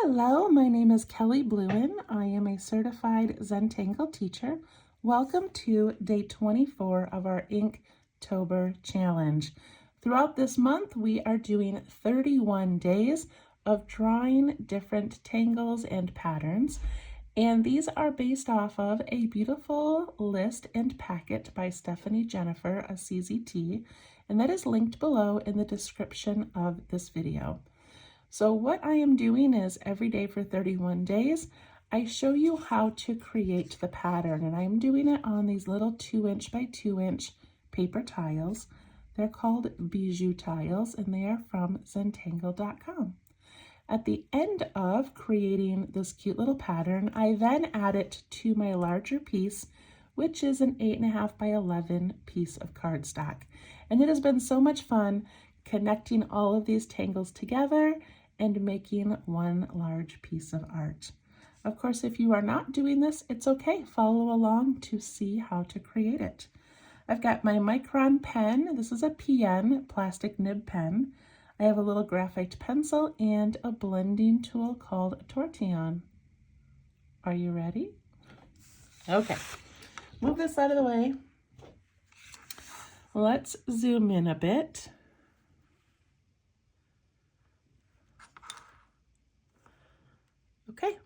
Hello, my name is Kelly Bluen. I am a certified Zentangle teacher. Welcome to day 24 of our Inktober challenge. Throughout this month, we are doing 31 days of drawing different tangles and patterns. And these are based off of a beautiful list and packet by Stephanie Jennifer, a CZT, and that is linked below in the description of this video. So what I am doing is every day for 31 days, I show you how to create the pattern, and I'm doing it on these little 2" by 2" paper tiles. They're called bijou tiles, and they are from Zentangle.com. At the end of creating this cute little pattern, I then add it to my larger piece, which is an 8.5 by 11 piece of cardstock. And it has been so much fun connecting all of these tangles together and making one large piece of art. Of course, if you are not doing this, it's okay. Follow along to see how to create it. I've got my Micron pen. This is a PN, plastic nib pen. I have a little graphite pencil and a blending tool called a tortillon. Are you ready? Okay, move this out of the way. Let's zoom in a bit. Okay,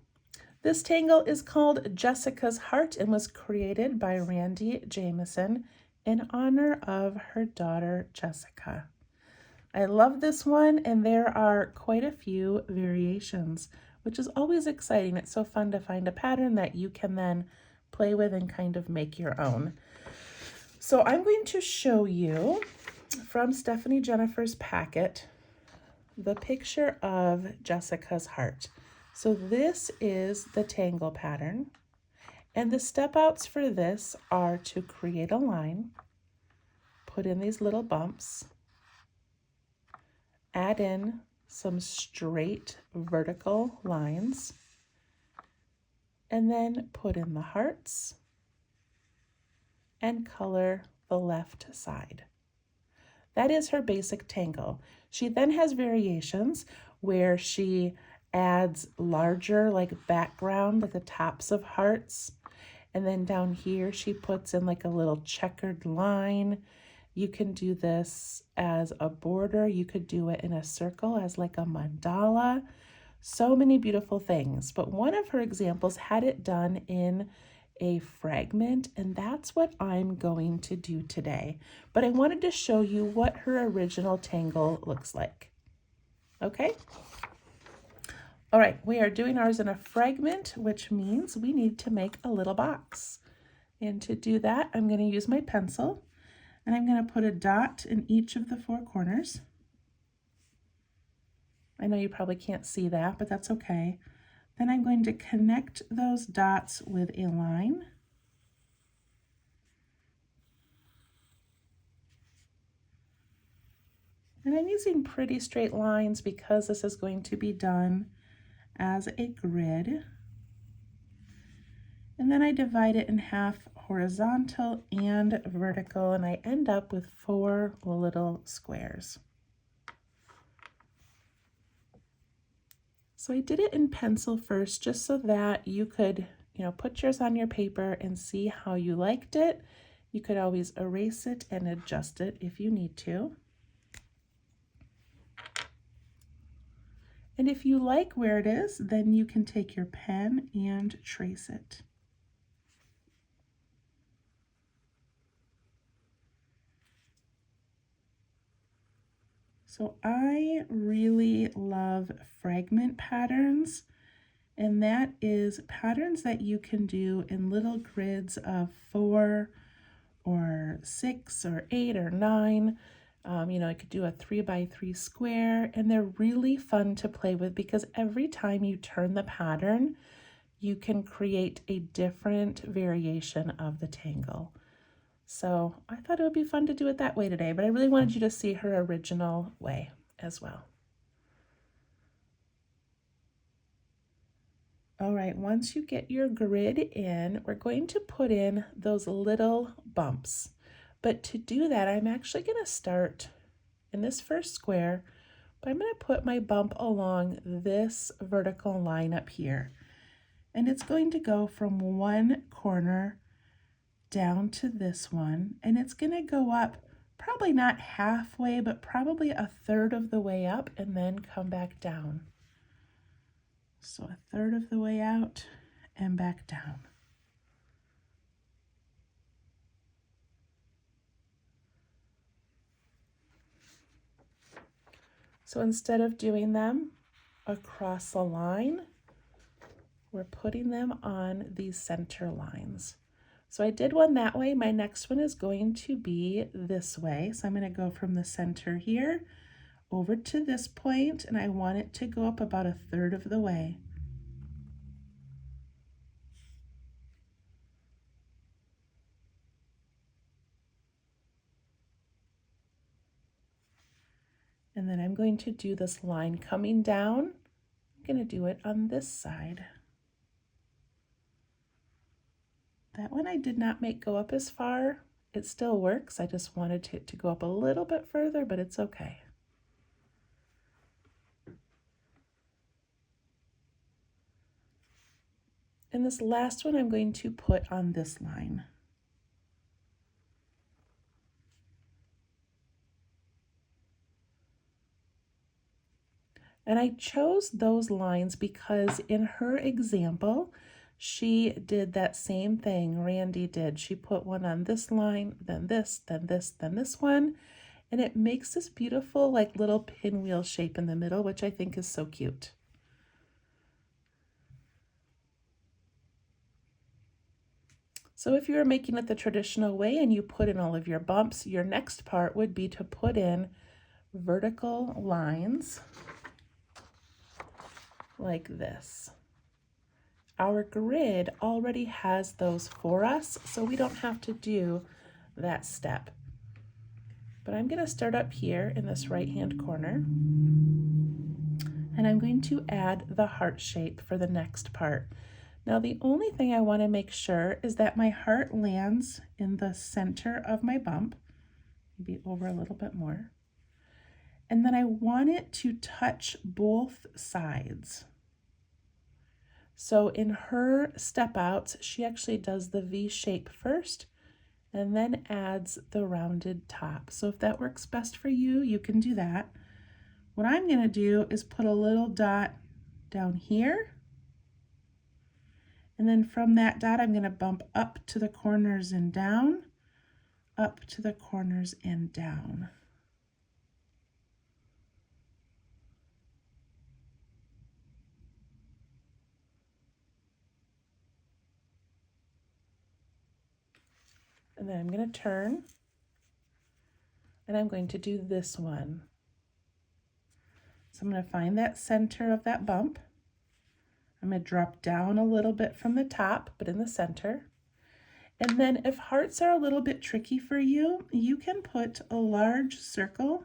this tangle is called Jessica's Heart and was created by Randy Jameson in honor of her daughter, Jessica. I love this one, and there are quite a few variations, which is always exciting. It's so fun to find a pattern that you can then play with and kind of make your own. So I'm going to show you from Stephanie Jennifer's packet the picture of Jessica's heart. So this is the tangle pattern, and the step outs for this are to create a line, put in these little bumps, add in some straight vertical lines, and then put in the hearts and color the left side. That is her basic tangle. She then has variations where she adds larger like background, like the tops of hearts. And then down here, she puts in like a little checkered line. You can do this as a border. You could do it in a circle as like a mandala. So many beautiful things. But one of her examples had it done in a fragment, and that's what I'm going to do today. But I wanted to show you what her original tangle looks like. Okay? All right, we are doing ours in a fragment, which means we need to make a little box. And to do that, I'm going to use my pencil, and I'm going to put a dot in each of the 4 corners. I know you probably can't see that, but that's okay. Then I'm going to connect those dots with a line. And I'm using pretty straight lines because this is going to be done as a grid. And then I divide it in half horizontal and vertical, and I end up with 4 little squares. So I did it in pencil first, just so that you could, put yours on your paper and see how you liked it. You could always erase it and adjust it if you need to. And if you like where it is, then you can take your pen and trace it. So I really love fragment patterns, and that is patterns that you can do in little grids of 4 or 6 or 8 or 9. I could do a 3 by 3 square, and they're really fun to play with because every time you turn the pattern, you can create a different variation of the tangle. So I thought it would be fun to do it that way today, but I really wanted you to see her original way as well. All right, once you get your grid in, we're going to put in those little bumps. But to do that, I'm actually going to start in this first square But I'm going to put my bump along this vertical line up here. And it's going to go from one corner down to this one. And it's going to go up probably not halfway, but probably a third of the way up and then come back down. So a third of the way out and back down. So instead of doing them across the line, we're putting them on these center lines. So I did one that way. My next one is going to be this way. So I'm going to go from the center here over to this point, and I want it to go up about a third of the way. And then I'm going to do this line coming down. I'm going to do it on this side. That one I did not make go up as far. It still works. I just wanted it to go up a little bit further, but it's okay. And this last one I'm going to put on this line. And I chose those lines because in her example, she did that same thing Randy did. She put one on this line, then this, then this, then this one. And it makes this beautiful like little pinwheel shape in the middle, which I think is so cute. So if you were making it the traditional way and you put in all of your bumps, your next part would be to put in vertical lines like this. Our grid already has those for us, so we don't have to do that step. But I'm going to start up here in this right-hand corner, and I'm going to add the heart shape for the next part. Now, the only thing I want to make sure is that my heart lands in the center of my bump, maybe over a little bit more. And then I want it to touch both sides. So in her step outs, she actually does the V shape first and then adds the rounded top. So if that works best for you, you can do that. What I'm going to do is put a little dot down here. And then from that dot, I'm going to bump up to the corners and down, up to the corners and down. And then I'm going to turn, and I'm going to do this one. So I'm going to find that center of that bump. I'm going to drop down a little bit from the top, but in the center. And then if hearts are a little bit tricky for you, you can put a large circle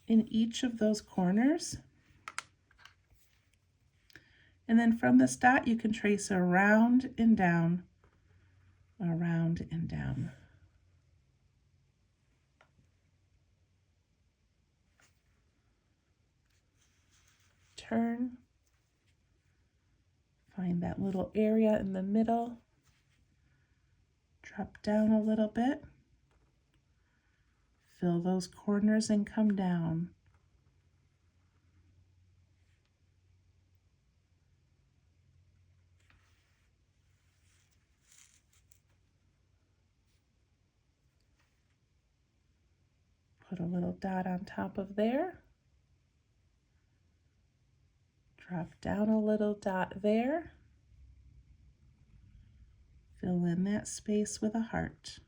in each of those corners. And then from this dot, you can trace around and down, around and down. Turn, find that little area in the middle, drop down a little bit, fill those corners and come down. Put a little dot on top of there. Drop down a little dot there. Fill in that space with a heart.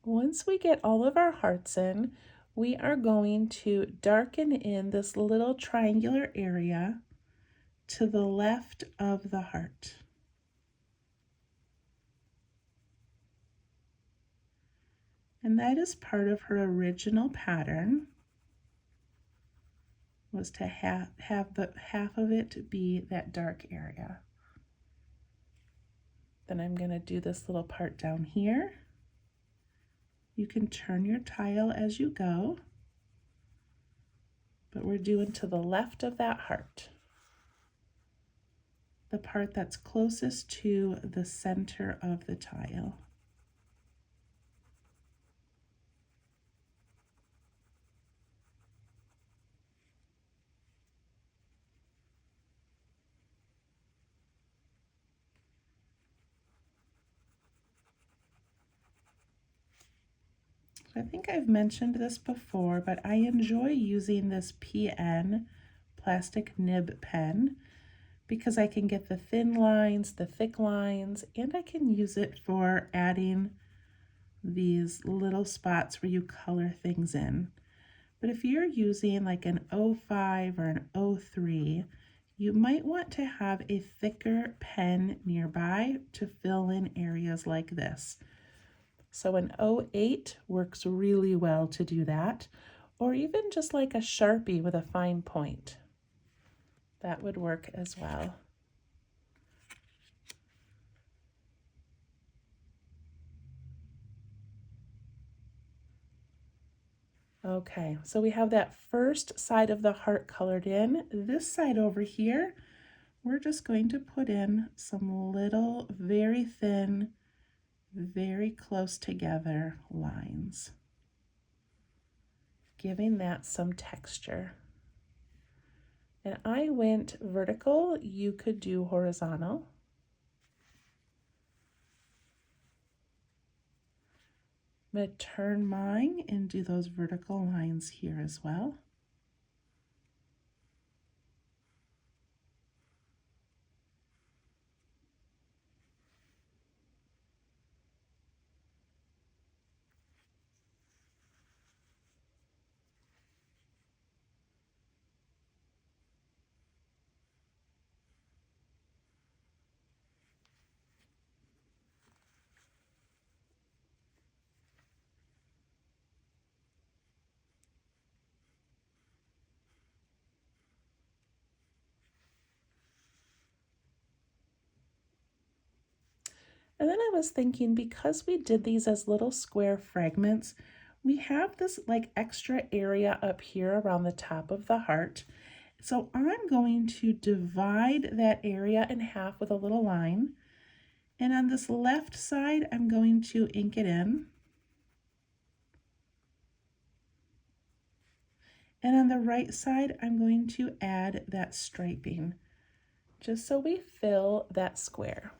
Once we get all of our hearts in, we are going to darken in this little triangular area to the left of the heart. And that is part of her original pattern, was to have the half of it be that dark area. Then I'm going to do this little part down here. You can turn your tile as you go, but we're doing to the left of that heart, the part that's closest to the center of the tile. I think I've mentioned this before, but I enjoy using this PN plastic nib pen because I can get the thin lines, the thick lines, and I can use it for adding these little spots where you color things in. But if you're using like an 05 or an 03, you might want to have a thicker pen nearby to fill in areas like this. So an 08 works really well to do that, or even just like a Sharpie with a fine point. That would work as well. Okay, so we have that first side of the heart colored in. This side over here, we're just going to put in some little, very thin, very close together lines, giving that some texture. And I went vertical, you could do horizontal. I'm going to turn mine and do those vertical lines here as well. And then I was thinking, because we did these as little square fragments, we have this like extra area up here around the top of the heart. So I'm going to divide that area in half with a little line. And on this left side, I'm going to ink it in. And on the right side, I'm going to add that striping, just so we fill that square.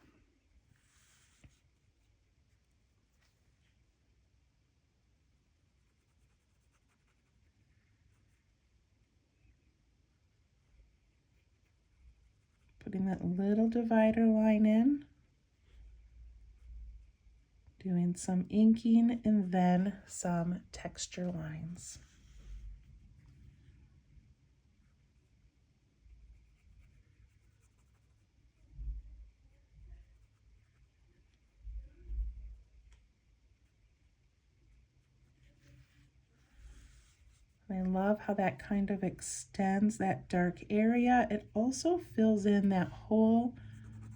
Putting that little divider line in, doing some inking, and then some texture lines. I love how that kind of extends that dark area. It also fills in that whole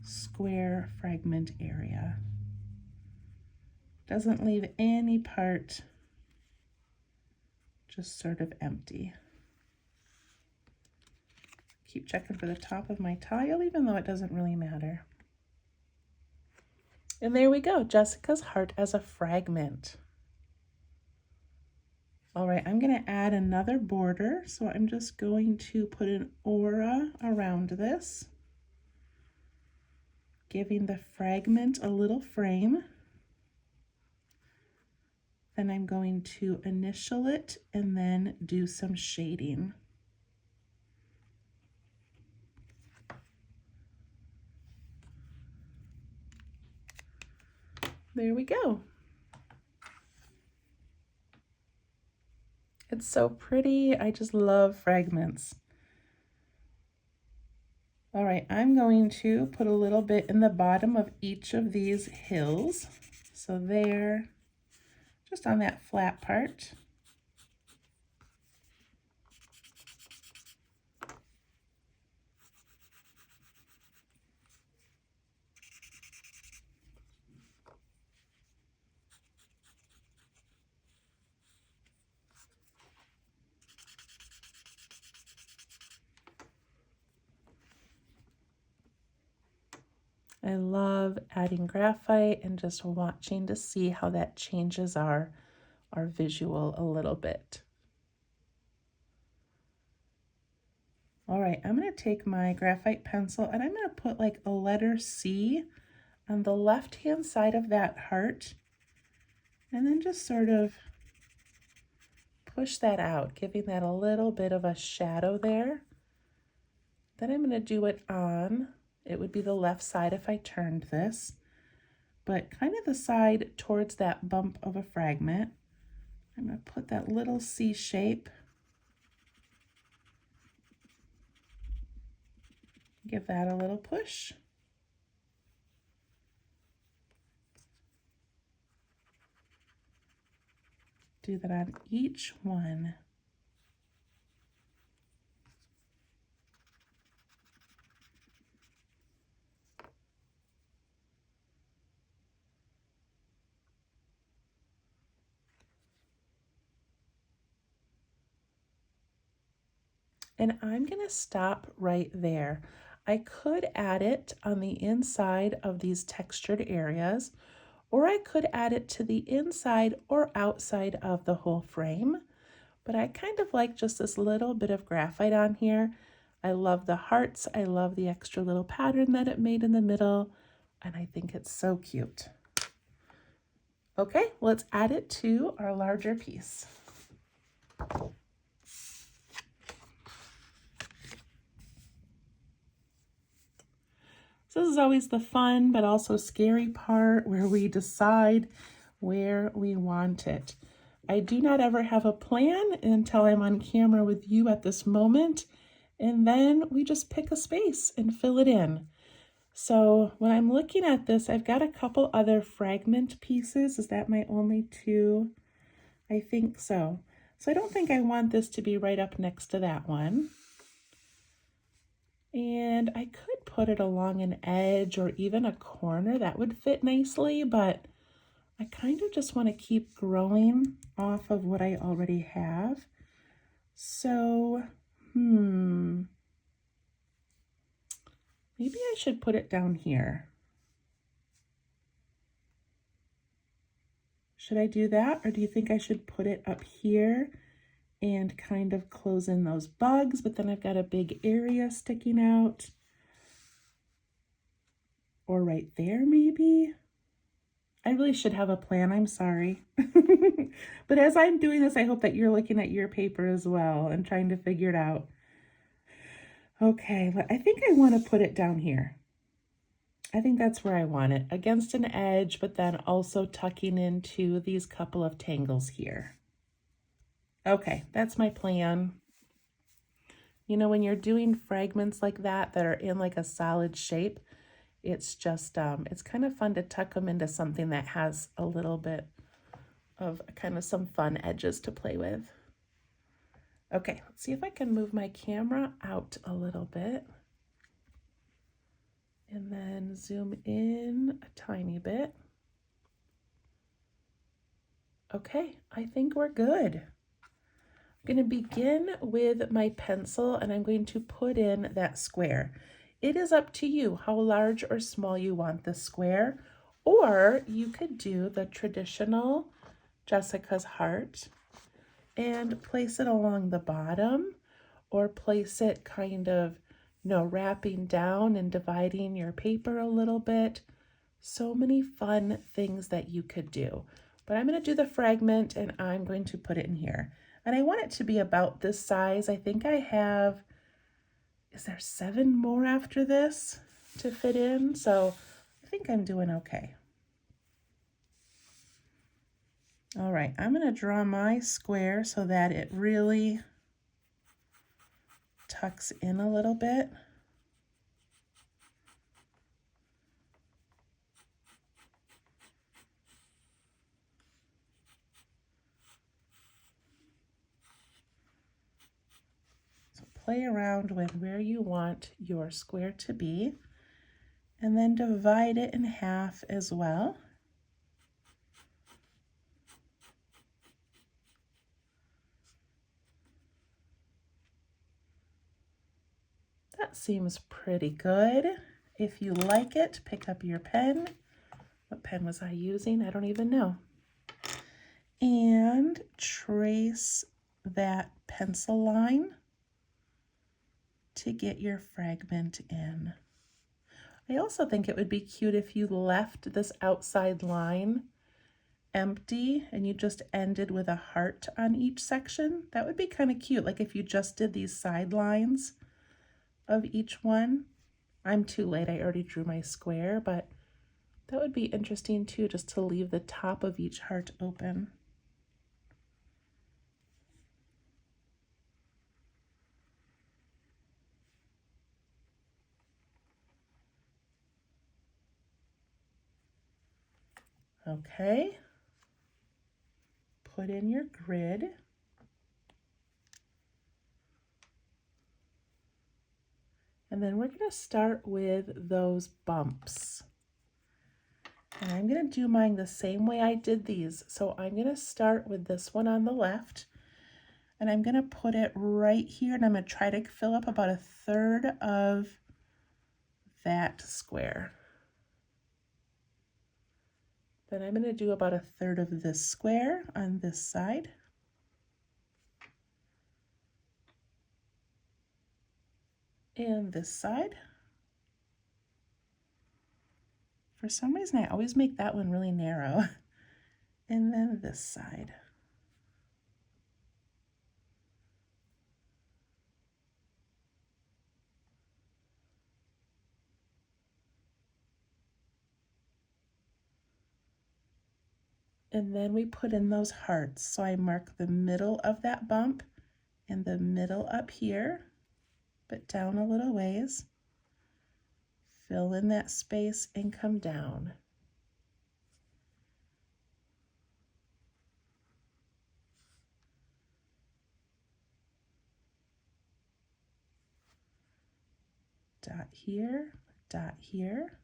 square fragment area. Doesn't leave any part just sort of empty. Keep checking for the top of my tile, even though it doesn't really matter. And there we go, Jessica's heart as a fragment. All right, I'm going to add another border, so I'm just going to put an aura around this, giving the fragment a little frame. Then I'm going to initial it and then do some shading. There we go. It's so pretty. I just love fragments. All right, I'm going to put a little bit in the bottom of each of these hills. So there, just on that flat part. I love adding graphite and just watching to see how that changes our visual a little bit. All right, I'm going to take my graphite pencil and I'm going to put like a letter C on the left-hand side of that heart, and then just sort of push that out, giving that a little bit of a shadow there. Then I'm going to do it on, it would be the left side if I turned this, but kind of the side towards that bump of a fragment. I'm going to put that little C shape. Give that a little push. Do that on each one. And I'm going to stop right there. I could add it on the inside of these textured areas, or I could add it to the inside or outside of the whole frame. But I kind of like just this little bit of graphite on here. I love the hearts. I love the extra little pattern that it made in the middle, and I think it's so cute. Okay, let's add it to our larger piece. So this is always the fun but also scary part where we decide where we want it. I do not ever have a plan until I'm on camera with you at this moment, and then we just pick a space and fill it in. So when I'm looking at this, I've got a couple other fragment pieces. Is that my only two? I think so. So I don't think I want this to be right up next to that one. And I could put it along an edge or even a corner. That would fit nicely, but I kind of just want to keep growing off of what I already have. So, maybe I should put it down here. Should I do that? Or do you think I should put it up here and kind of close in those bugs, but then I've got a big area sticking out? Or right there, maybe? I really should have a plan, I'm sorry. But as I'm doing this, I hope that you're looking at your paper as well and trying to figure it out. Okay, I think I want to put it down here. I think that's where I want it, against an edge, but then also tucking into these couple of tangles here. Okay, that's my plan. You know, when you're doing fragments like that are in like a solid shape, it's just, it's kind of fun to tuck them into something that has a little bit of kind of some fun edges to play with. Okay, let's see if I can move my camera out a little bit and then zoom in a tiny bit. Okay, I think we're good. I'm going to begin with my pencil and I'm going to put in that square. It is up to you how large or small you want the square, or you could do the traditional Jessica's heart and place it along the bottom, or place it kind of, wrapping down and dividing your paper a little bit. So many fun things that you could do. But I'm going to do the fragment and I'm going to put it in here. And I want it to be about this size. I think I have, is there 7 more after this to fit in? So I think I'm doing okay. All right, I'm going to draw my square so that it really tucks in a little bit. play around with where you want your square to be, and then divide it in half as well. That seems pretty good. If you like it, pick up your pen. What pen was I using? I don't even know. And trace that pencil line to get your fragment in. I also think it would be cute if you left this outside line empty and you just ended with a heart on each section. That would be kind of cute, like if you just did these side lines of each one. I'm too late, I already drew my square, but that would be interesting too, just to leave the top of each heart open. Okay, put in your grid. And then we're going to start with those bumps. And I'm going to do mine the same way I did these. So I'm going to start with this one on the left, and I'm going to put it right here, and I'm going to try to fill up about 1/3 of that square. Then I'm going to do about 1/3 of this square on this side. And this side. For some reason, I always make that one really narrow. And then this side. And then we put in those hearts. So I mark the middle of that bump and the middle up here, but down a little ways. Fill in that space and come down. Dot here, dot here.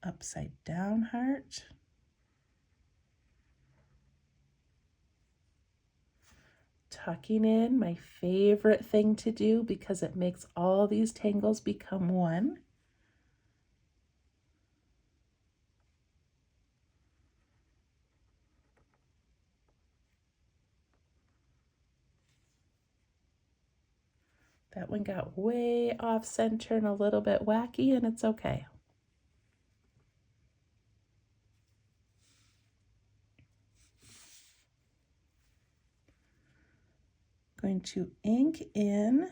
Upside down heart. Tucking in, my favorite thing to do because it makes all these tangles become one. That one got way off center and a little bit wacky, and it's okay. Going to ink in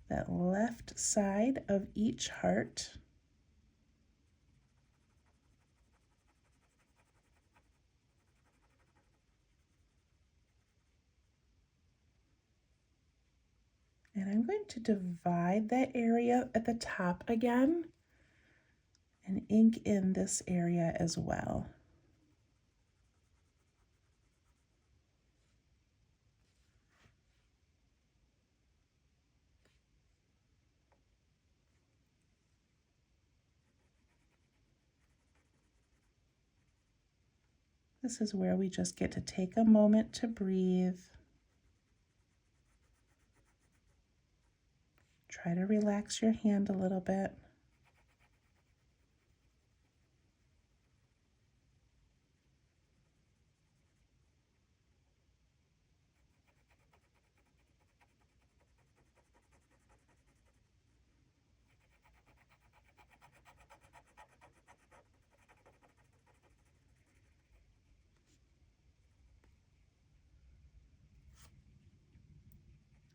that left side of each heart. And I'm going to divide that area at the top again and ink in this area as well. This is where we just get to take a moment to breathe. Try to relax your hand a little bit.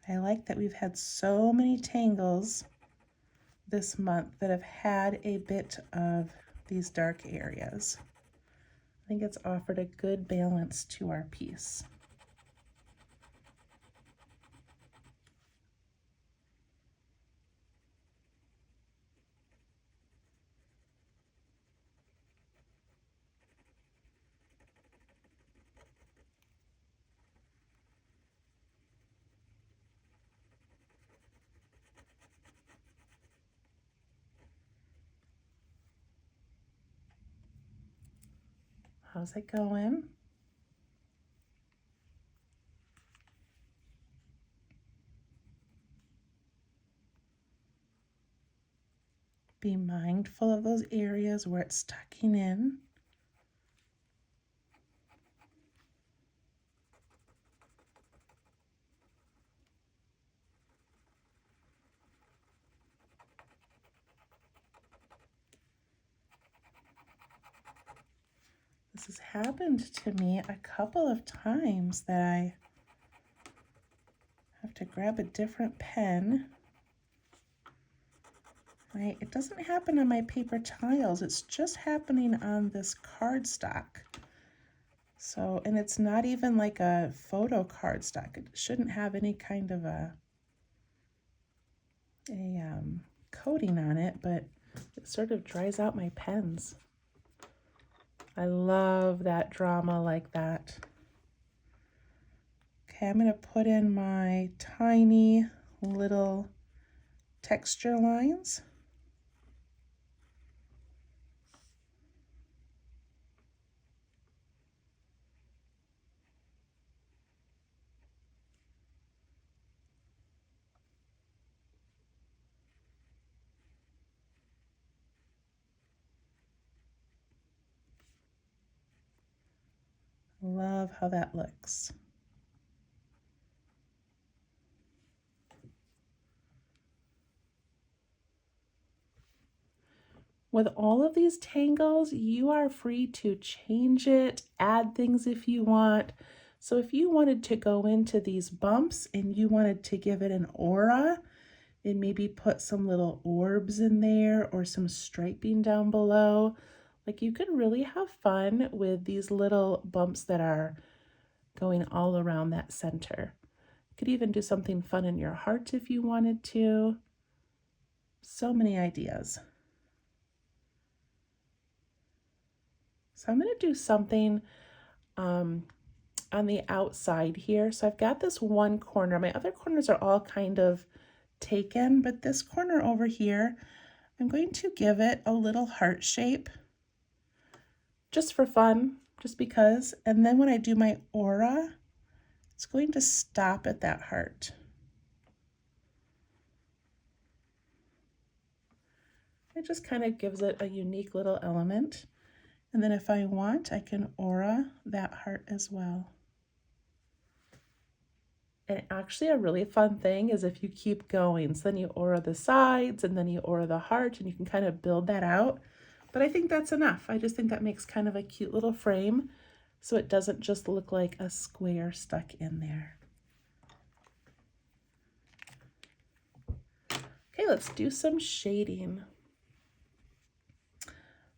I like that we've had so many tangles this month that have had a bit of these dark areas. I think it's offered a good balance to our piece. How's it going? Be mindful of those areas where it's tucking in. This has happened to me a couple of times that I have to grab a different pen. Right? It doesn't happen on my paper tiles, it's just happening on this cardstock. So, and it's not even like a photo cardstock. It shouldn't have any kind of a coating on it, but it sort of dries out my pens. I love that drama like that. Okay, I'm going to put in my tiny little texture lines. Love how that looks. With all of these tangles, you are free to change it, add things if you want. So if you wanted to go into these bumps and you wanted to give it an aura and maybe put some little orbs in there or some striping down below, like you could really have fun with these little bumps that are going all around that center. You could even do something fun in your heart if you wanted to. So many ideas. So I'm going to do something on the outside here. So I've got this one corner. My other corners are all kind of taken, but this corner over here, I'm going to give it a little heart shape just for fun, just because. And then when I do my aura, it's going to stop at that heart. It just kind of gives it a unique little element. And then if I want, I can aura that heart as well. And actually a really fun thing is if you keep going, so then you aura the sides and then you aura the heart and you can kind of build that out. But I think that's enough. I just think that makes kind of a cute little frame so it doesn't just look like a square stuck in there. Okay, let's do some shading.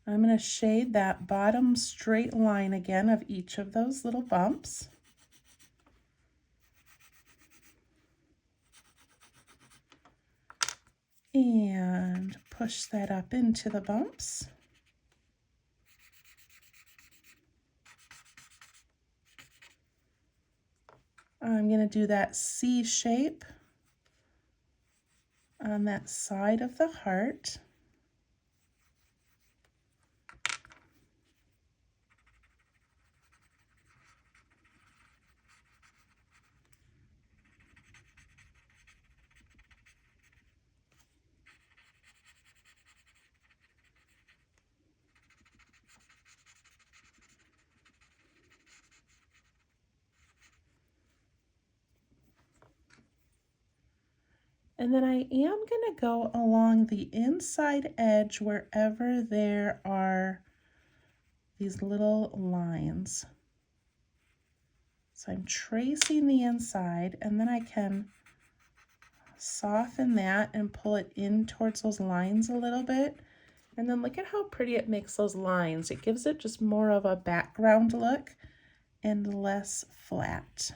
I'm going to shade that bottom straight line again of each of those little bumps. And push that up into the bumps. I'm going to do that C shape on that side of the heart. And then I am going to go along the inside edge wherever there are these little lines. So I'm tracing the inside and then I can soften that and pull it in towards those lines a little bit. And then look at how pretty it makes those lines. It gives it just more of a background look and less flat.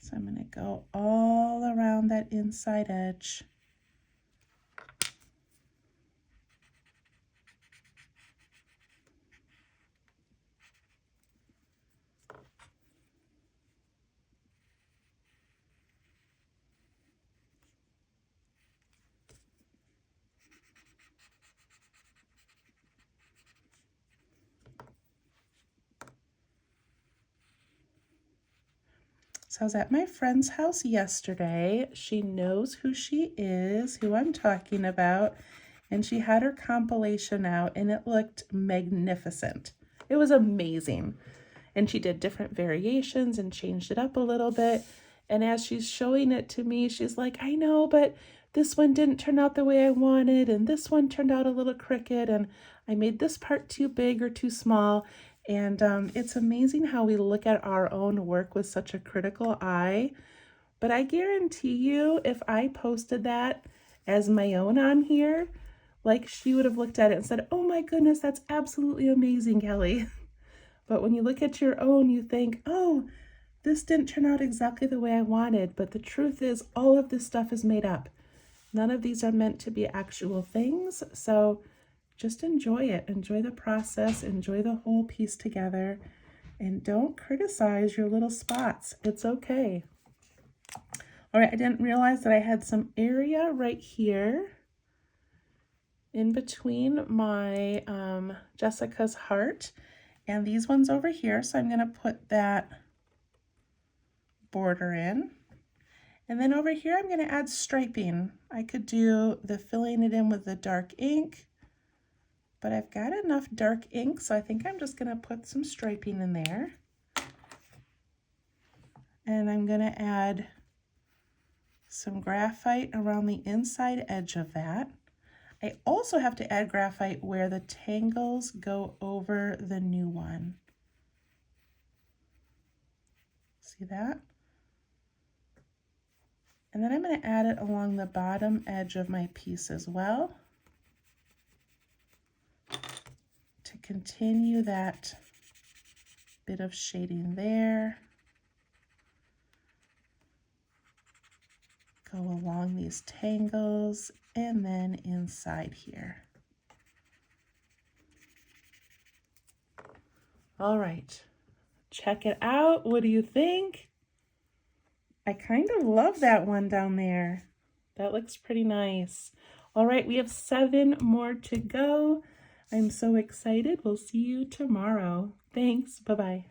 So I'm going to go all around that inside edge. So I was at my friend's house yesterday. She knows who she is, who I'm talking about, and she had her compilation out and it looked magnificent. It was amazing. And she did different variations and changed it up a little bit. And as she's showing it to me, she's like, I know, but this one didn't turn out the way I wanted, and this one turned out a little crooked, and I made this part too big or too small. And it's amazing how we look at our own work with such a critical eye. But I guarantee you, if I posted that as my own on here, like, she would have looked at it and said, oh my goodness, that's absolutely amazing, Kelly. But when you look at your own, you think, oh, this didn't turn out exactly the way I wanted. But the truth is, all of this stuff is made up. None of these are meant to be actual things. So just enjoy it. Enjoy the process. Enjoy the whole piece together. And don't criticize your little spots. It's okay. All right, I didn't realize that I had some area right here in between my Jessica's heart and these ones over here. So I'm going to put that border in. And then over here, I'm going to add striping. I could do the filling it in with the dark ink, but I've got enough dark ink, so I think I'm just going to put some striping in there. And I'm going to add some graphite around the inside edge of that. I also have to add graphite where the tangles go over the new one. See that? And then I'm going to add it along the bottom edge of my piece as well to continue that bit of shading there. Go along these tangles and then inside here. All right, check it out. What do you think? I kind of love that one down there. That looks pretty nice. All right, we have 7 more to go. I'm so excited. We'll see you tomorrow. Thanks. Bye-bye.